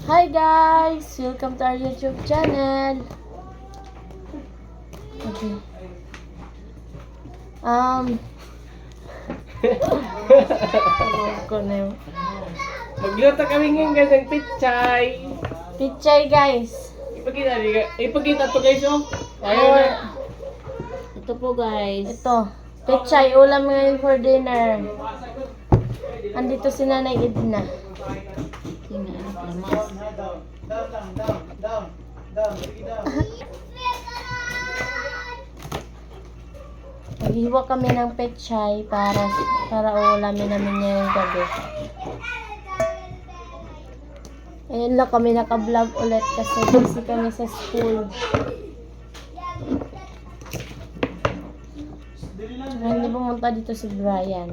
Hi guys! Welcome to our YouTube channel. Okay. Ko na yun. Magluto kami ngayon guys ng pichay. Pichay guys. Ipakita to guys oh. Ayaw Or, na. Ito po guys. ito. Pichay, ulam ngayon for dinner. Andito si Nanay Edna. Tingnan ang lamas. Maghiwa kami ng pechay para ulamin namin ngayong gabi. Ayun lang kami naka-vlog ulit kasi busy kami sa school. Hindi pumunta dito si Brian.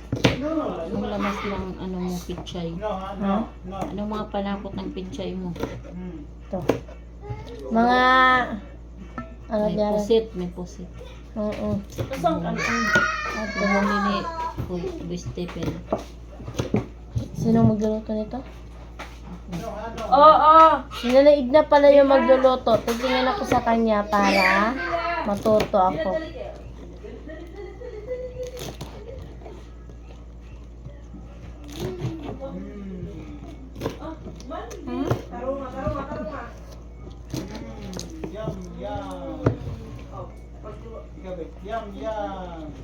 Anong lamas ng ano mo pichay? Ha? Anong mga panakot ng pichay mo? Ito. Mga ano May diyan? pusit, may pusit. Oo. Ito huli ni Boy Stephen. Sino magluluto nito? Oo. Si Nanay Edna pala yung magluluto. Titingin ako sa kanya para matuto ako.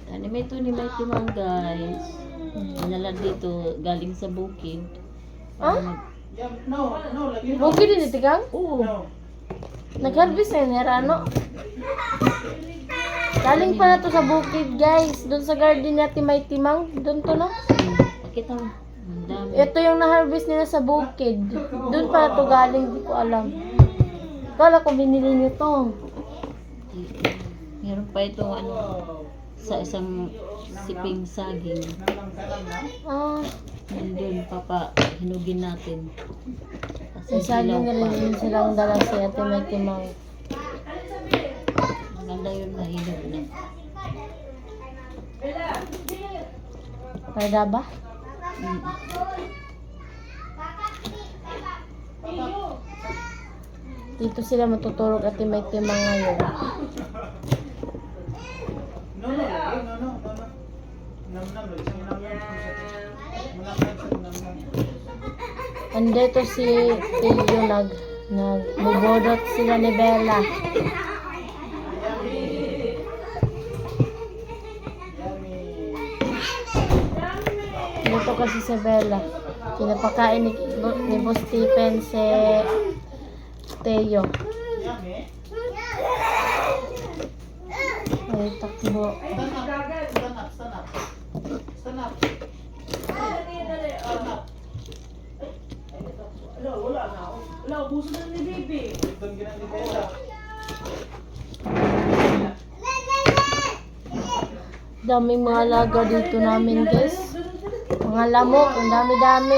Ano may ito ni may timang guys. Dinala dito galing sa bukid. Ah? Mag- Bukid din ito kang? Oo. Nag-harvest na yun, ano? Galing pa na to sa bukid, guys. Doon sa garden natin may timang. Doon to, no? Pakita mo. Ang dami. Ito yung na-harvest nila sa bukid. Doon pa na to galing, di ko alam. Kala ko binili niyo to. Meron pa itong ano sa isang siping saging. Ah, Nandun hinugin natin. may saging hilaw rin silang dala sa ate may timang. Maganda yun, mahinog na. Parda ba? Mm. Dito sila matutulog at may timang ngayon. Andito si Tio nagbubodot sila ni Bella. Dito kasi si Bella. Pinapakain ni Boss Stephen si Teo. Ay, takbo. Daming mga alaga dito namin, guys. Mga lamok, ang dami-dami.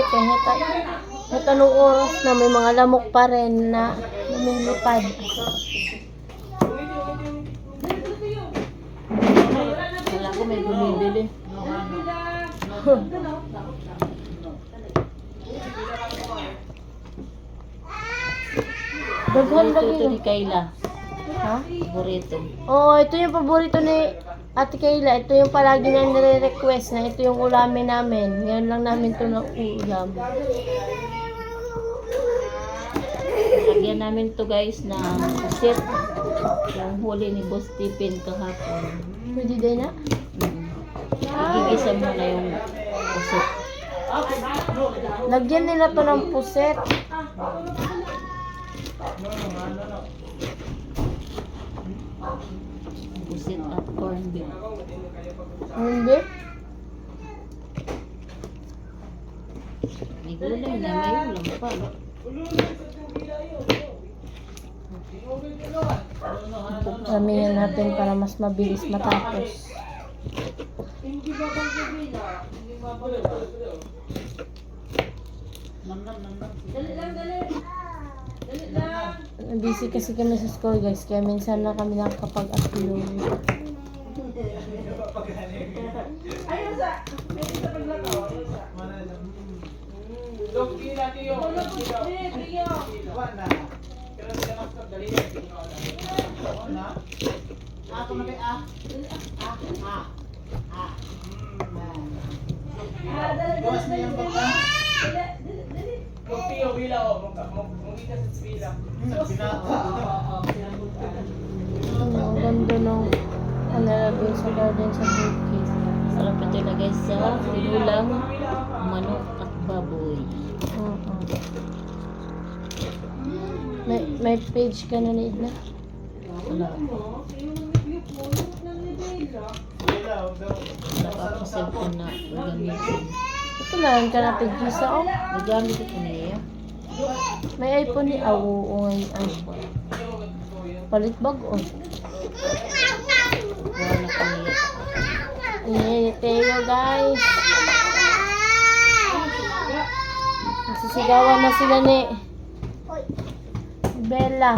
Kahit anong oras na may mga lamok pa rin na lumilipad. Wala ko may bumibili. Daghan Ito lagi. ni Kayla. Ha? Burrito. Oo, ito yung paborito ni Ate Kayla. Ito yung palagi na nire-request na ito yung ulamin namin. Ngayon lang namin ito na ulam. Lagyan namin to guys ng pusit. Yung huli ni Boss Stephen kahapon. Pwede din na? Igigisa mo na yung pusit. Lagyan nila to ng puset. Pusit at corned beef. Hindi. May gulay na, may ulam pa. Ramihan natin para mas mabilis matapos. Busy kasi kami sa school guys, kaya minsan na kami nakakapag-upload. Log pila tiyo. Log tiyo bila o. Mungita sa pila. Ang ganda ng nalagay sa garden sa bukid. Sarap ito ilagay sa tinulang manok at baboy. May page ka na ni Edna? Wala. Wala pa akong cellphone na gagamitin. Ito meron ka na page sa oh. Nagamit ito niya. May iPhone ni oo ngayon iPhone. Palit bag oh. Wala na kami. Ayan, Teo guys. Nasisigawan na sila ni Bella.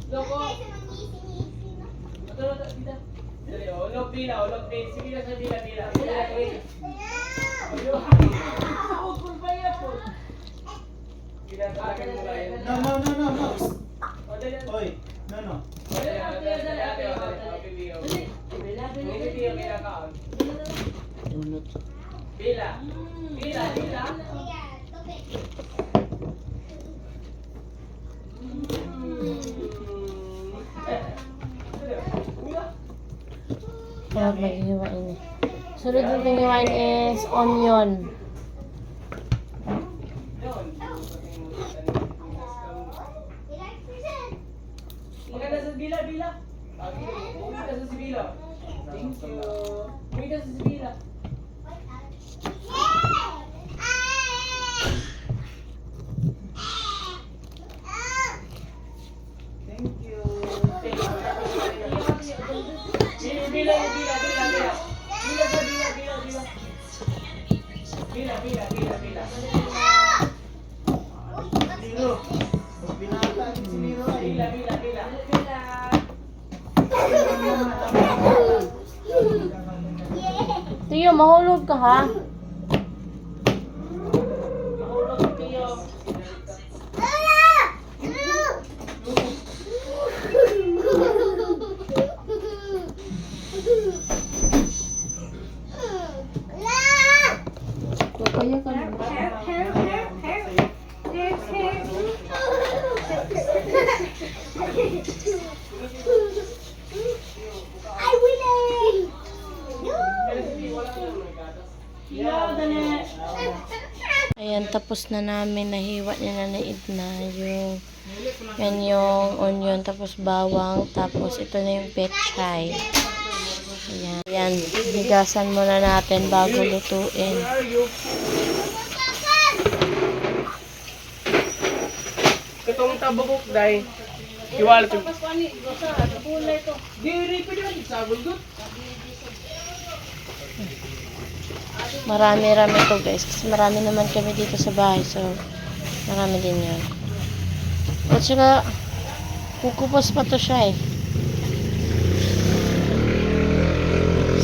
Loko. Dali, o. Log pila, o. Log pila. Sige na sa pila. Pila, wait. Pila talaga mo ba yun? No. O, dali. Oy, no. Dunot. Pila. Kaya maghihiwain eh. Sunod na hiwain is onion. Maganda sa bila. Umita sa bila. Thank you. Umita sa bila. Thank you. Bila. Liro. Pag binata, si Liro ay. Tiyo, mahulog ka ha? Kaya ka na. Ayan, tapos na namin. Nahiwa niya na ni Edna yung yan yung onion, tapos bawang, tapos ito na yung pechay. Ayan, bigasan muna natin bago lutuin. Katong tabukok dai. Iwala to. Diri pa din sa bulgot. Marami-rami to guys, kasi marami naman kami dito sa bahay, so marami din yun. At saka kukupos pa to siya eh.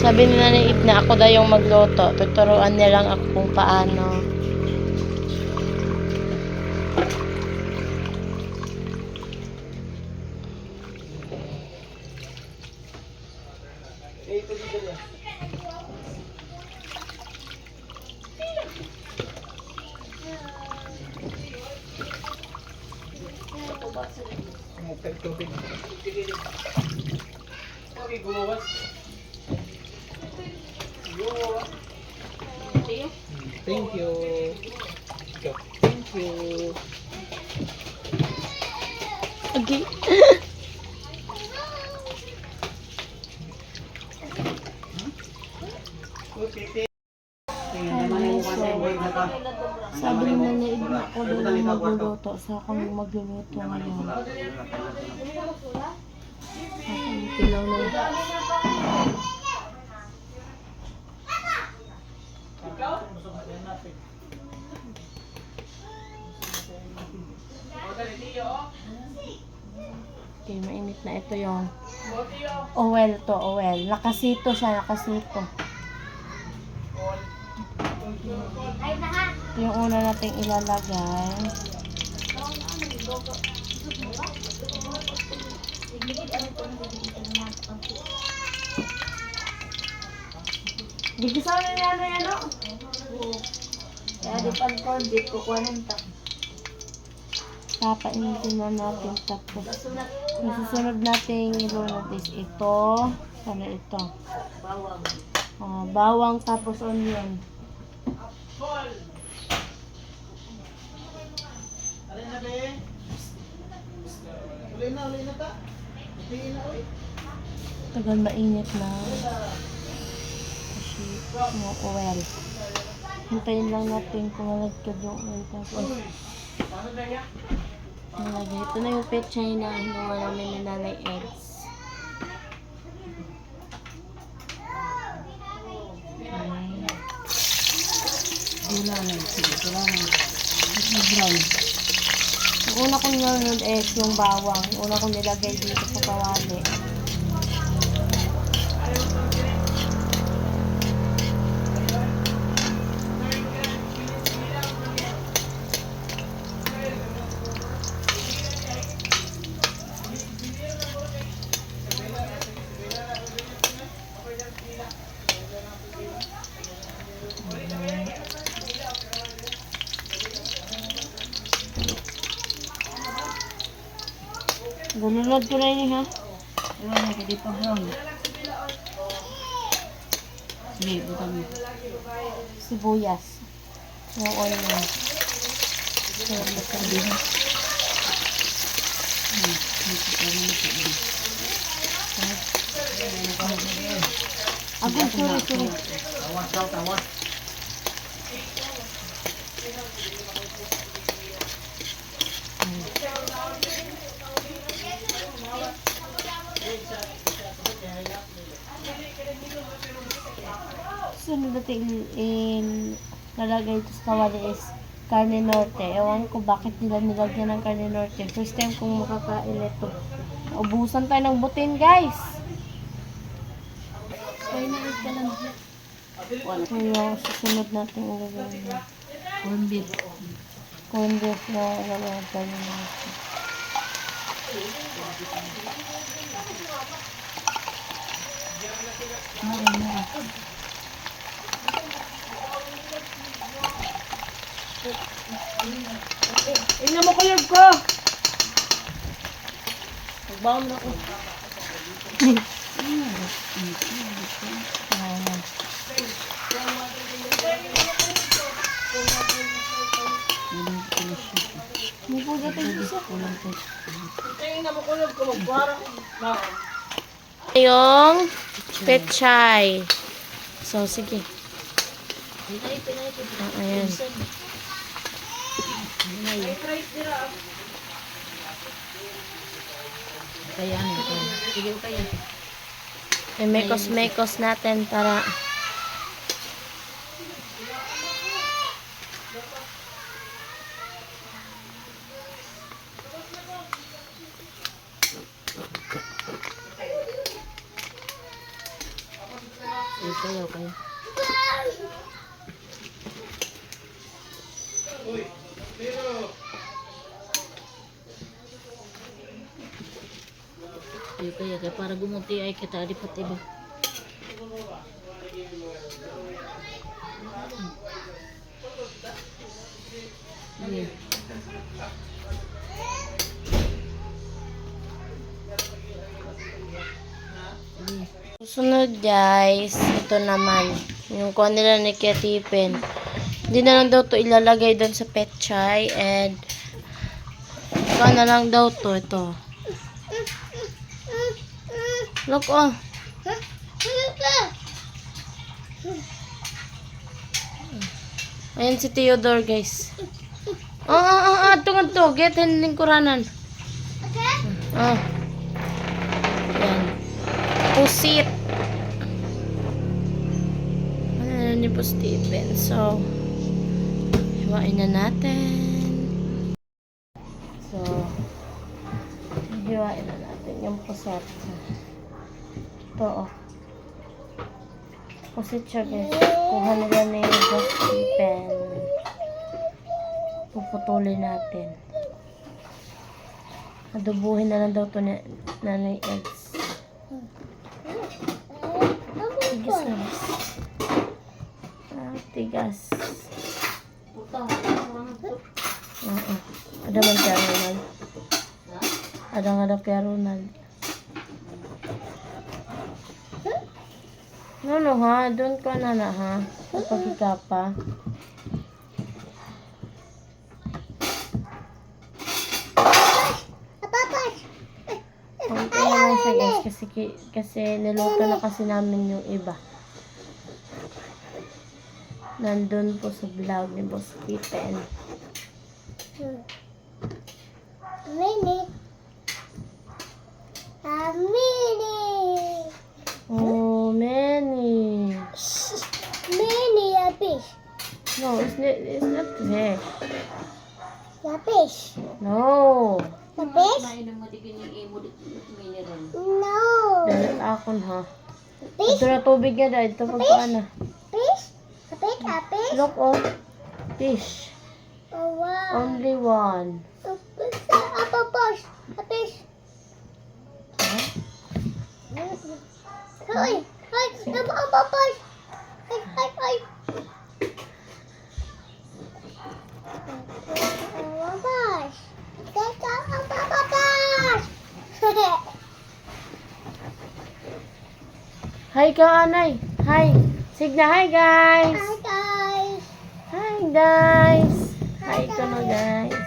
Sabi nila ni Edna, ako daw yung magluto. Tuturuan niya lang ako kung paano. Ito dito na. Tubig. Okay, gumawas. Thank you. Thank you. Okay. Sabi nila ni Edna, ako daw yung magluluto. So akong magluluto ngayon. Akong pilaw na. Okay, mainit na ito yung oil to, oil. Nakasito siya, nakasito. Ito yung una nating ilalagay. Di gusto na niya na yan, no? Kaya di pan corn beef kukuha ng Papainitin na natin tapos. Yung susunod nating ilunod is ito. Sana ito. bawang. Bawang tapos onion. Alin na be? Uli na ta. Upiin na uy. Tagal mainit na. Kasi yung oil. Hintayin lang natin kung malagkad yung oil. Tapos nalagay. Ito na yung pechay na hinuha namin ni Nanay Eggs. Ang una kong nilunod is yung bawang. Yung una kong nilagay dito sa kawali. Lunod ko na yun, ha? Iwan na dito brown. Sige, butang mo. Sibuyas. Yung onion. So, butang din. Sorry. Tawas daw, tawas. Sunod natin nalagay ito sa kawali is carne norte. Ewan ko bakit nila nilagyan ng carne norte. First time kong makakain ito. Ubusan tayo ng butin, guys. Kaya na rin ka lang. Ito yung susunod natin ilagay na Corn beef. corn beef na carne norte. Tingnan mo kulog ko! Magbaon na ako. Ayan. Mupo natin isa. Tingnan mo kulog ko. Magbarang. Yung pechay. So, sige. Ayan. Kaya ano ito. Sige, kaya. Mekos-mekos natin para Sige, kaya, kaya. Sige, kaya para gumunti ay kita lipat iba. Sige. susunod guys, ito naman yung kuha nila ni Kiatipin. Hindi na lang daw to ilalagay doon sa pechay and kuha na lang daw to ito. Look oh. Ayan si Theodore guys. Tungod to. Get handling kuranan. Oh. Ayan. Pusit. Ano ni po Stephen. So, hiwain na natin. So, hiwain na natin yung puset. Ito, oh. Puset siya, guys. Kuha nila ni Bossy Pen. Puputulin natin. Adobuhin na lang daw ito ni Nanay Eggs. Tigas na, guys. Tigas. Oo. Ada man siya, Ronald. Ada kaya Ronald. No, ha? Doon ka na ha? Kapag ikapa. Konti na lang siya, guys. Kasi niluto na kasi namin yung iba. Nandun po sa vlog ni Boss Stephen. Mini. Oh, many. Mini a fish. No, it's not fish. A fish. No. A fish? Mainom mo di gini mo di mineral. No. Dalat akon, ha? Fish? Ito na tubig nga dahil. Ito pagpaana. Fish? A fish? A fish? Look, oh. Fish. Oh, wow. Only one. A fish. A fish. Hoy! Hoy! Nama ang papas! Hoy! Hoy! Hoy! Ang papas! Teka ang papas! Hi ka, Anay. Hi. Signa, hi, guys. Hi guys! Hi, guys. Hi ka na, guys.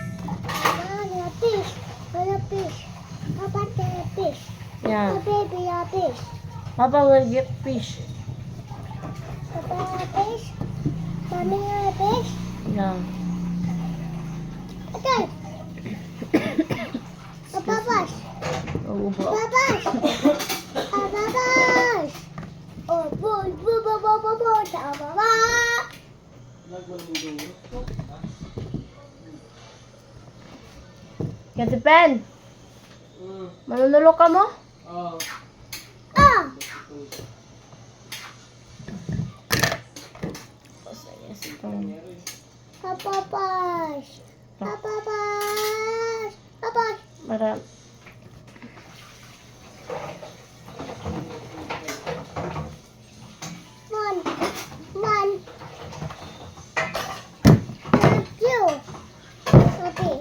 Wala fish! Wala fish! Papa a fish! Yeah. A baby a fish! Papa will get fish. Papa a fish! Mommy a fish! Yeah. Okay! A papas! Uubo. Papas! A papas! Oh, boy, boy, boy, boy, boy, boy, a papas! Katipen, manunulo ka mo? Oh. Ah! A papas! A papas! Papas! Para One! One! Two! Okay.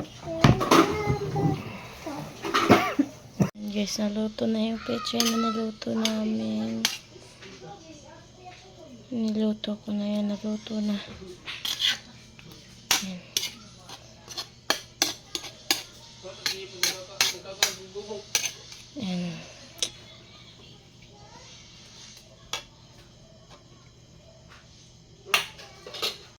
guys, naluto na yung peche na naluto namin. Niluto ko na yan, naluto na. Yan. Yan.